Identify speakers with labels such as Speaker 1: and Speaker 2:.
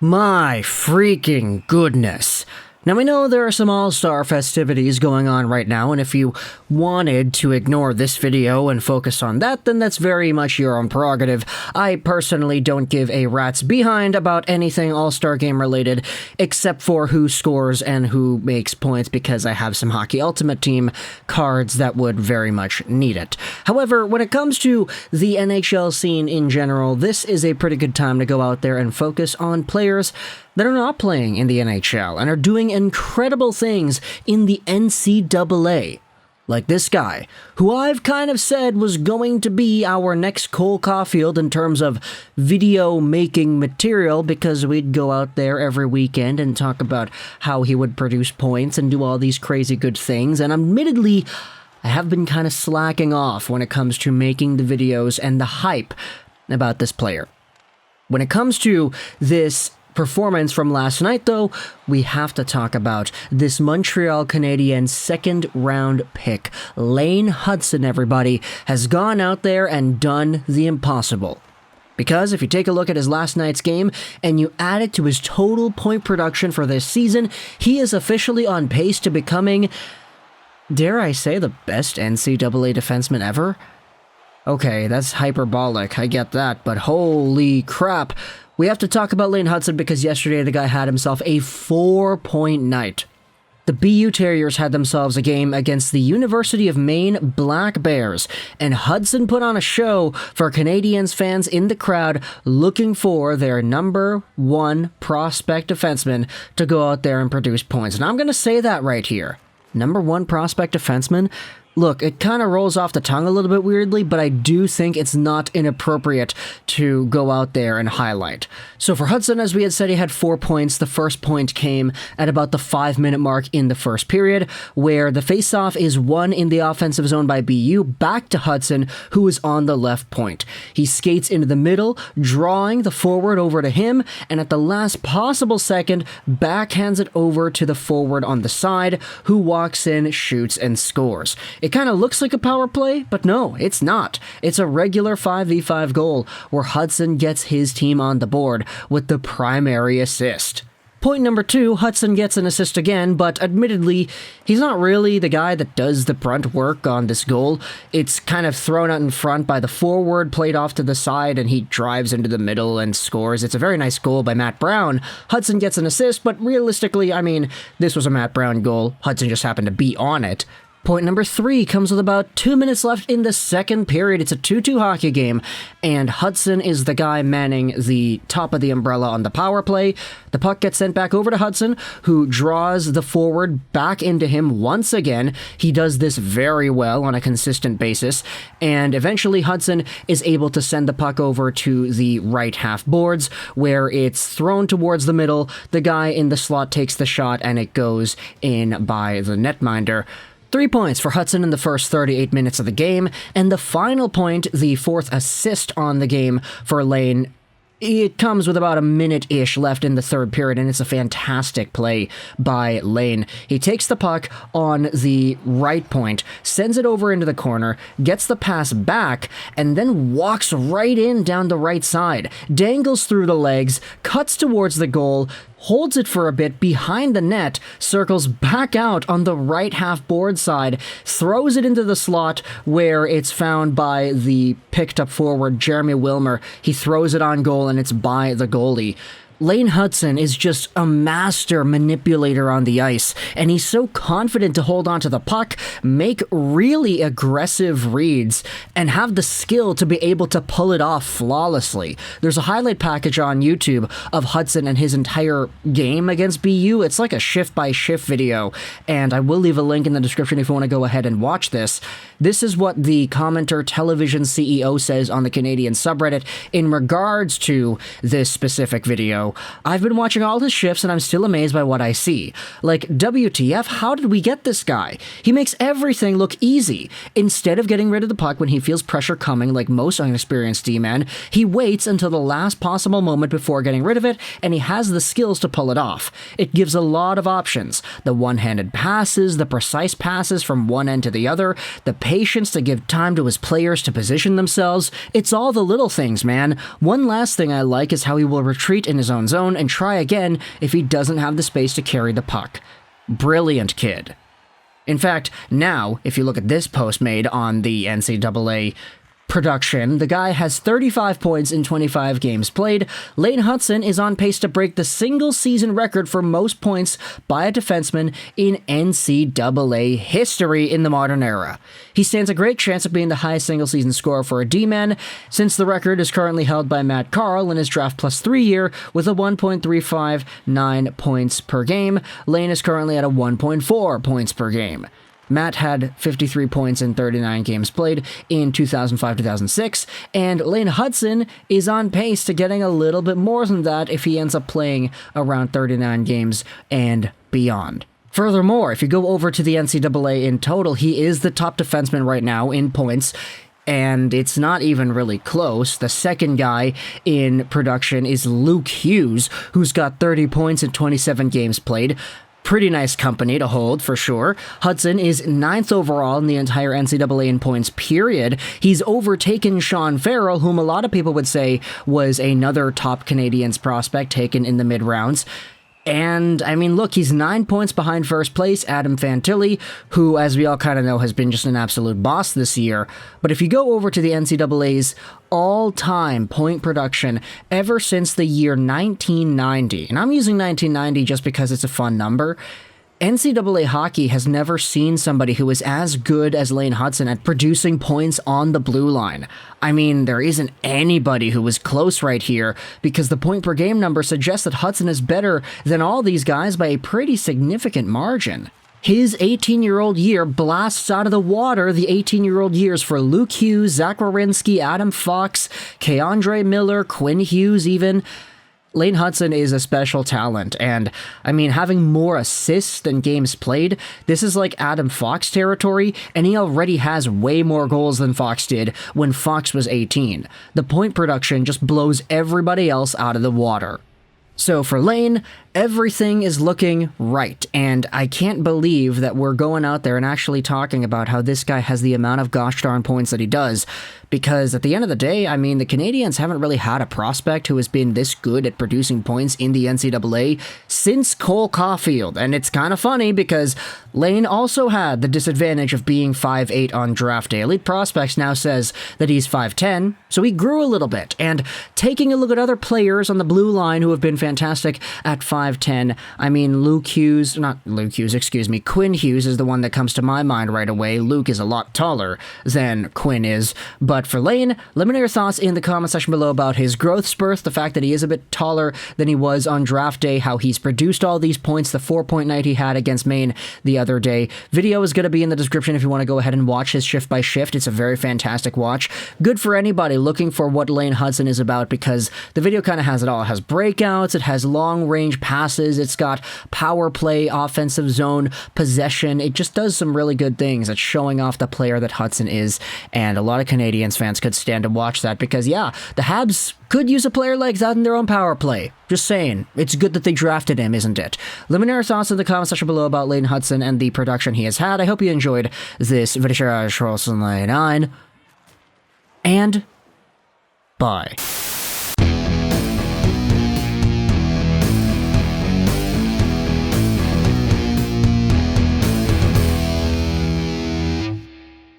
Speaker 1: My freaking goodness. Now, we know there are some all-star festivities going on right now, and if you wanted to ignore this video and focus on that, then that's very much your own prerogative. I personally don't give a rat's behind about anything all-star game related, except for who scores and who makes points, because I have some Hockey Ultimate Team cards that would very much need it. However, when it comes to the NHL scene in general, this is a pretty good time to go out there and focus on players that are not playing in the NHL and are doing incredible things in the NCAA. Like this guy, who I've kind of said was going to be our next Cole Caulfield in terms of video making material, because we'd go out there every weekend and talk about how he would produce points and do all these crazy good things. And admittedly, I have been kind of slacking off when it comes to making the videos and the hype about this player. When it comes to this performance from last night, though, we have to talk about this Montreal Canadiens second-round pick. Lane Hutson, everybody, has gone out there and done the impossible. Because if you take a look at his last night's game and you add it to his total point production for this season, he is officially on pace to becoming, dare I say, the best NCAA defenseman ever? Okay, that's hyperbolic, I get that, but holy crap. We have to talk about Lane Hutson because yesterday the guy had himself a 4-point night. The BU Terriers had themselves a game against the University of Maine Black Bears, and Hutson put on a show for Canadiens fans in the crowd looking for their number one prospect defenseman to go out there and produce points. And I'm going to say that right here. Number one prospect defenseman? Look, it kind of rolls off the tongue a little bit weirdly, but I do think it's not inappropriate to go out there and highlight. So for Hutson, as we had said, he had 4 points. The first point came at about the 5-minute mark in the first period, where the faceoff is won in the offensive zone by BU, back to Hutson, who is on the left point. He skates into the middle, drawing the forward over to him, and at the last possible second, backhands it over to the forward on the side, who walks in, shoots, and scores. It kind of looks like a power play, but no, it's not. It's a regular 5v5 goal where Hutson gets his team on the board with the primary assist. Point number 2, Hutson gets an assist again, but admittedly, he's not really the guy that does the brunt work on this goal. It's kind of thrown out in front by the forward, played off to the side, and he drives into the middle and scores. It's a very nice goal by Matt Brown. Hutson gets an assist, but realistically, I mean, this was a Matt Brown goal. Hutson just happened to be on it. Point number 3 comes with about 2 minutes left in the second period. It's a 2-2 hockey game, and Hutson is the guy manning the top of the umbrella on the power play. The puck gets sent back over to Hutson, who draws the forward back into him once again. He does this very well on a consistent basis, and eventually Hutson is able to send the puck over to the right half boards, where it's thrown towards the middle. The guy in the slot takes the shot, and it goes in by the netminder. 3 points for Hutson in the first 38 minutes of the game, and the final point, the 4th assist on the game for Lane, it comes with about a minute-ish left in the third period, and it's a fantastic play by Lane. He takes the puck on the right point, sends it over into the corner, gets the pass back, and then walks right in down the right side, dangles through the legs, cuts towards the goal, holds it for a bit behind the net, circles back out on the right half board side, throws it into the slot where it's found by the picked up forward Jeremy Wilmer. He throws it on goal and it's by the goalie. Lane Hutson is just a master manipulator on the ice, and he's so confident to hold on to the puck, make really aggressive reads, and have the skill to be able to pull it off flawlessly. There's a highlight package on YouTube of Hutson and his entire game against BU. It's like a shift-by-shift video, and I will leave a link in the description if you want to go ahead and watch this. This is what the commenter television CEO says on the Canadian subreddit in regards to this specific video. I've been watching all his shifts and I'm still amazed by what I see. Like, WTF, how did we get this guy? He makes everything look easy. Instead of getting rid of the puck when he feels pressure coming like most inexperienced D-men, he waits until the last possible moment before getting rid of it, and he has the skills to pull it off. It gives a lot of options. The one-handed passes, the precise passes from one end to the other, the patience to give time to his players to position themselves. It's all the little things, man. One last thing I like is how he will retreat in his own own zone and try again if he doesn't have the space to carry the puck. Brilliant kid. In fact, now, if you look at this post made on the NCAA production, the guy has 35 points in 25 games played. Lane Hutson is on pace to break the single-season record for most points by a defenseman in NCAA history in the modern era. He stands a great chance of being the highest single-season scorer for a D-man, since the record is currently held by Matt Carl in his Draft Plus 3 year with a 1.359 points per game. Lane is currently at a 1.4 points per game. Matt had 53 points in 39 games played in 2005-2006, and Lane Hutson is on pace to getting a little bit more than that if he ends up playing around 39 games and beyond. Furthermore, if you go over to the NCAA in total, he is the top defenseman right now in points, and it's not even really close. The second guy in production is Luke Hughes, who's got 30 points in 27 games played. Pretty nice company to hold, for sure. Hutson is 9th overall in the entire NCAA in points, period. He's overtaken Sean Farrell, whom a lot of people would say was another top Canadiens prospect taken in the mid-rounds. And, I mean, look, he's 9 points behind first place, Adam Fantilli, who, as we all kind of know, has been just an absolute boss this year. But if you go over to the NCAA's all-time point production ever since the year 1990, and I'm using 1990 just because it's a fun number, NCAA hockey has never seen somebody who is as good as Lane Hutson at producing points on the blue line. I mean, there isn't anybody who is close right here, because the point per game number suggests that Hutson is better than all these guys by a pretty significant margin. His 18-year-old year blasts out of the water the 18-year-old years for Luke Hughes, Zach Werenski, Adam Fox, Keandre Miller, Quinn Hughes even. Lane Hutson is a special talent, and, I mean, having more assists than games played, this is like Adam Fox territory, and he already has way more goals than Fox did when Fox was 18. The point production just blows everybody else out of the water. So for Lane, everything is looking right, and I can't believe that we're going out there and actually talking about how this guy has the amount of gosh darn points that he does, because at the end of the day, I mean, the Canadiens haven't really had a prospect who has been this good at producing points in the NCAA since Cole Caulfield, and it's kind of funny because Lane also had the disadvantage of being 5'8" on draft day. Elite Prospects now says that he's 5'10", so he grew a little bit, and taking a look at other players on the blue line who have been fantastic at 5'10", I mean, Quinn Hughes is the one that comes to my mind right away. Luke is a lot taller than Quinn is, but for Lane, let me know your thoughts in the comment section below about his growth spurt, the fact that he is a bit taller than he was on draft day, how he's produced all these points, the 4-point night he had against Maine the other day. Video is going to be in the description if you want to go ahead and watch his shift by shift. It's a very fantastic watch. Good for anybody looking for what Lane Hutson is about, because the video kind of has it all. It has breakouts, it has long-range passes, it's got power play, offensive zone, possession. It just does some really good things at showing off the player that Hutson is, and a lot of Canadiens fans could stand to watch that, because yeah, the Habs could use a player like that in their own power play. Just saying. It's good that they drafted him, isn't it? Let me know your thoughts in the comment section below about Lane Hutson and the production he has had. I hope you enjoyed this video. Juraj, and bye.